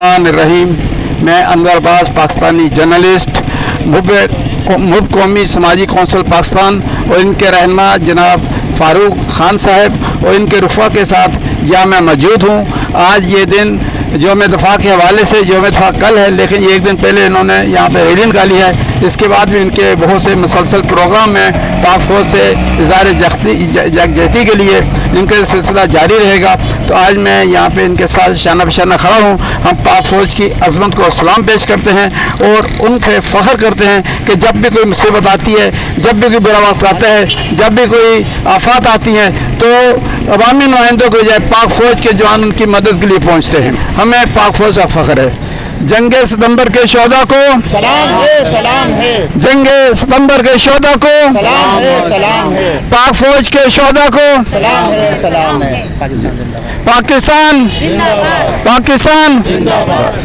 रहीम। मैं अनवर अब्बास पाकिस्तानी जर्नलिस्ट मुल्क कौमी समाजी कौंसिल पाकिस्तान और इनके रहनुमा जनाब फारूक खान साहब और इनके रुफ़ा के साथ यहाँ मैं मौजूद हूँ। आज ये दिन यौम दफ़ा के हवाले से यौम दफ़ा कल है, लेकिन एक दिन पहले इन्होंने यहाँ पे रैली निकाली है। इसके बाद भी इनके बहुत से मुसलसल प्रोग्राम में पाक फ़ौज से इज़हार यकजहती के लिए इनका सिलसिला जारी रहेगा। तो आज मैं यहाँ पे इनके साथ शाना बशाना खड़ा हूँ। हम पाक फ़ौज की अज़मत को सलाम पेश करते हैं और उन पर फ़ख्र करते हैं कि जब भी कोई मुसीबत आती है, जब भी कोई बुरा वक्त आता है, जब भी कोई आफत आती है, तो अवामी नुमाइंदों को जाए पाक फ़ौज के जवान उनकी मदद के लिए पहुँचते हैं। हमें पाक फ़ौज का फ़ख्र है। जंगे सितंबर के शोहदा को सलाम है, सलाम है। जंगे सितंबर के शोहदा को सलाम है, सलाम है। पाक फ़ौज के शोहदा को सलाम है, सलाम है। पाकिस्तान जिंदाबाद। पाकिस्तान जिंदाबाद।